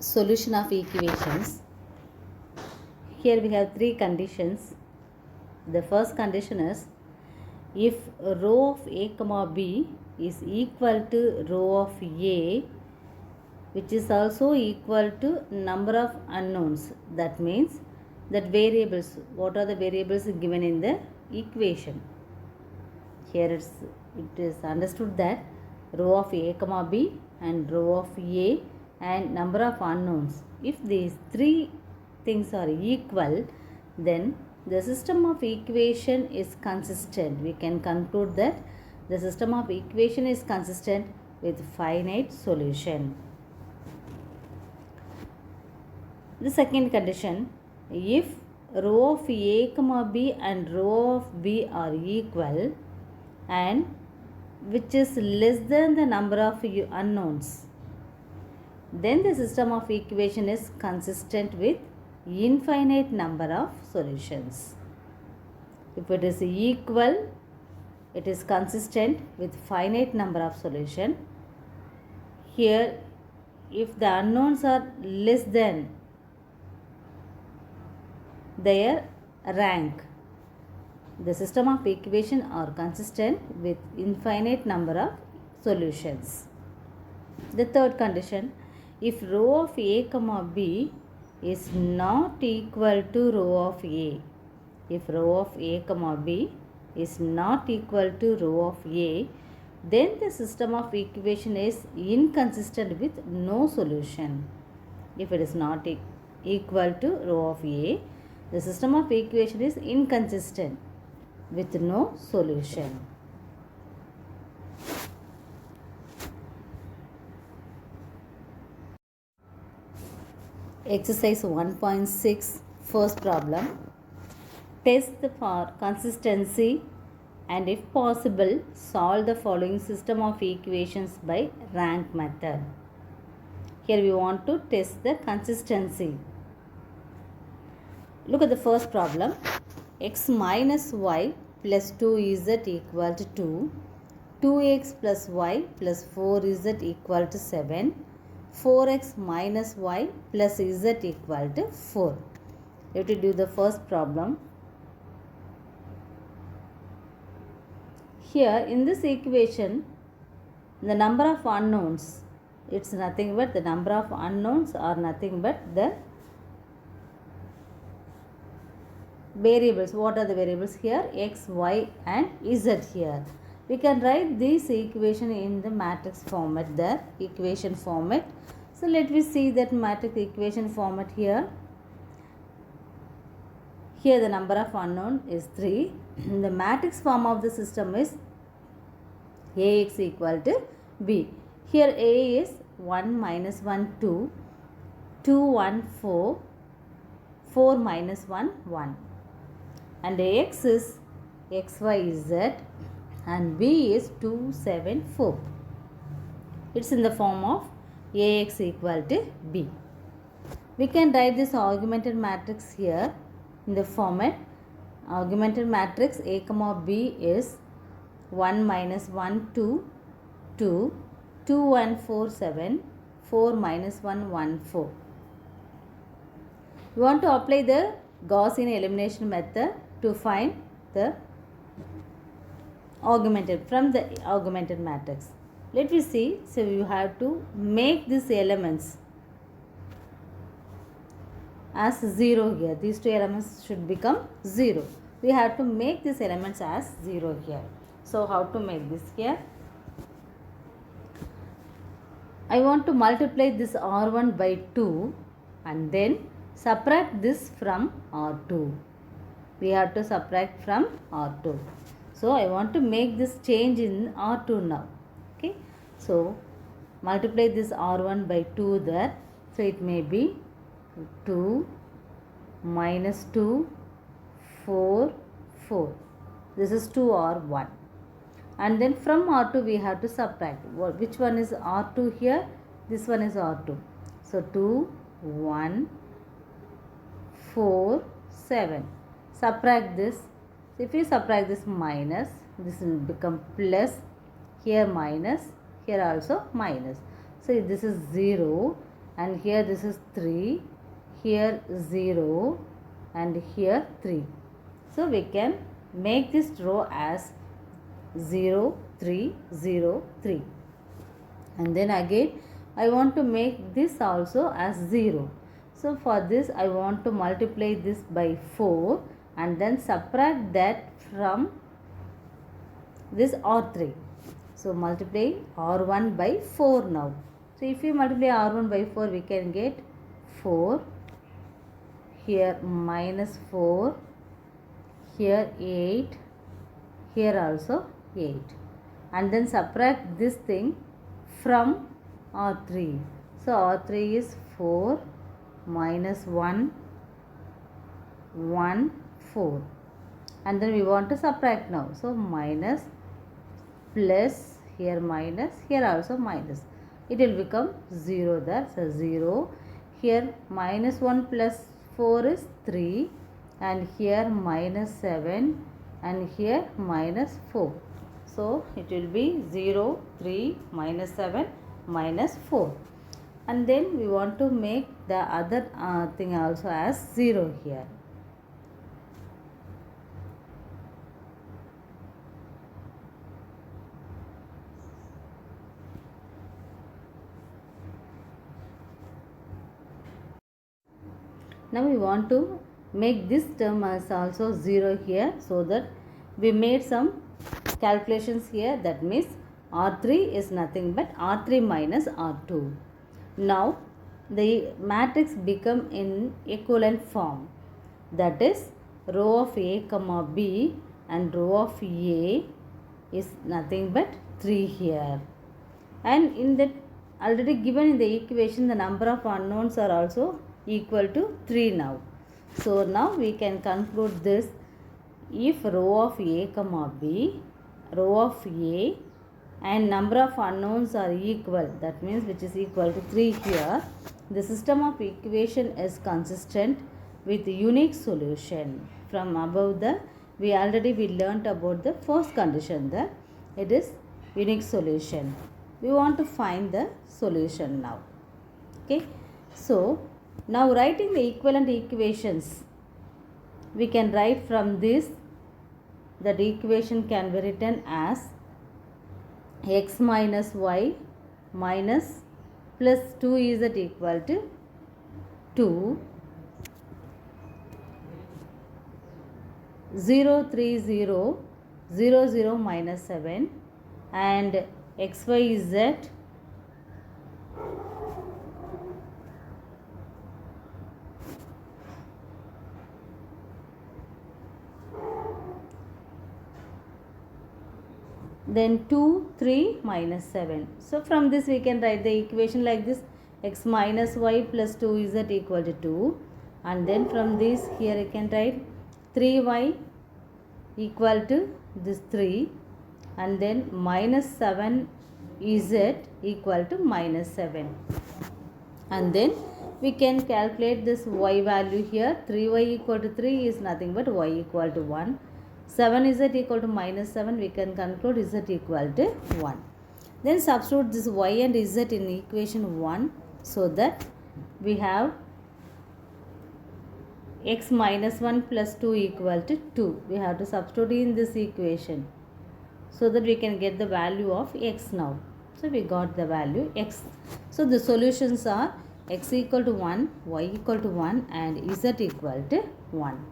Solution of equations. Here we have three conditions. The first condition is if row of a comma b is equal to row of a, which is also equal to number of unknowns. That means that variables, what are the variables given in the equation? Here it is understood that row of a comma b and row of a and number of unknowns. If these three things are equal, then the system of equation is consistent. We can conclude that the system of equation is consistent with finite solution. The second condition, if row of a comma b and row of b are equal and which is less than the number of unknowns, then the system of equation is consistent with infinite number of solutions. If it is equal, it is consistent with finite number of solution. Here, if the unknowns are less than their rank, the system of equation are consistent with infinite number of solutions. The third condition, if row of a comma b is not equal to row of a, if row of a comma b is not equal to row of a, then the system of equation is inconsistent with no solution. If it is not equal to row of a, the system of equation is inconsistent with no solution. Exercise 1.6, first problem. Test for consistency and if possible solve the following system of equations by rank method. Here we want to test the consistency. Look at the first problem. X minus y plus 2z equal to 2. 2x plus y plus 4z equal to 7. 4x minus y plus z equal to 4. You have to do the first problem. Here in this equation, the number of unknowns, it's nothing but the number of unknowns are nothing but the variables. What are the variables here? X, y and z here. We can write this equation in the matrix format, the equation format. So let me see that matrix equation format here. Here the number of unknown is 3. The matrix form of the system is Ax equal to B. Here A is 1 minus 1 2, 2 1 4, 4 minus 1 1. And Ax is x, y, z and B is 2 7 4. It's in the form of Ax equal to B. We can write this augmented matrix here in the format. Augmented matrix A comma B is 1 minus 1 2 2, 2 1 4 7, 4 minus 1 1 4. We want to apply the Gaussian elimination method to find the augmented from the augmented matrix. Let me see. So you have to make these elements as 0 here. These two elements should become 0. We have to make these elements as 0 here. So how to make this here? I want to multiply this R1 by 2 and then subtract this from R2. We have to subtract from R2. So I want to make this change in R2 now. Okay. So multiply this R1 by 2 there. So it may be 2 minus 2 4 4. This is 2R1. And then from R2 we have to subtract. Which one is R2 here? This one is R2. So 2 1 4 7. Subtract this. So if you subtract this minus, this will become plus. Here minus, here also minus. So this is 0 and here this is 3, here 0 and here 3. So we can make this row as 0 3 0 3, and then again I want to make this also as 0. So for this I want to multiply this by 4 and then subtract that from this R3. So multiply R1 by 4 now. So if we multiply R1 by 4, we can get 4, here minus 4, here 8, here also 8, and then subtract this thing from R3. So R3 is 4 minus 1, 1, 4, and then we want to subtract now. So minus, plus, here minus, here also minus. It will become 0 there. So 0, here minus 1 plus 4 is 3, and here minus 7, and here minus 4. So it will be 0, 3, minus 7, minus 4. And then we want to make the other thing also as 0 here. Now we want to make this term as also 0 here, so that we made some calculations here. That means R3 is nothing but R3 minus R2. Now the matrix become in equivalent form, that is row of A comma B and row of A is nothing but 3 here, and in that already given in the equation the number of unknowns are also equal to 3 now. So now we can conclude this: if row of A comma B, row of A and number of unknowns are equal, that means which is equal to 3 here, the system of equation is consistent with unique solution. From above we learnt about the first condition, that it is unique solution. We want to find the solution now. Okay, so now writing the equivalent equations, we can write from this that equation can be written as x minus y minus plus 2z equal to 2, 0 3 0 0 0 minus 7, and xyz then 2 3 minus 7. So from this we can write the equation like this: x minus y plus 2z equal to 2, and then from this here you can write 3y equal to this 3, and then minus 7z equal to minus 7, and then we can calculate this y value here. 3y equal to 3 is nothing but y equal to 1. 7z equal to minus 7, we can conclude z equal to 1. Then substitute this y and z in equation 1, so that we have x minus 1 plus 2 equal to 2. We have to substitute in this equation, so that we can get the value of x now. So we got the value x. So the solutions are x equal to 1, y equal to 1 and z equal to 1.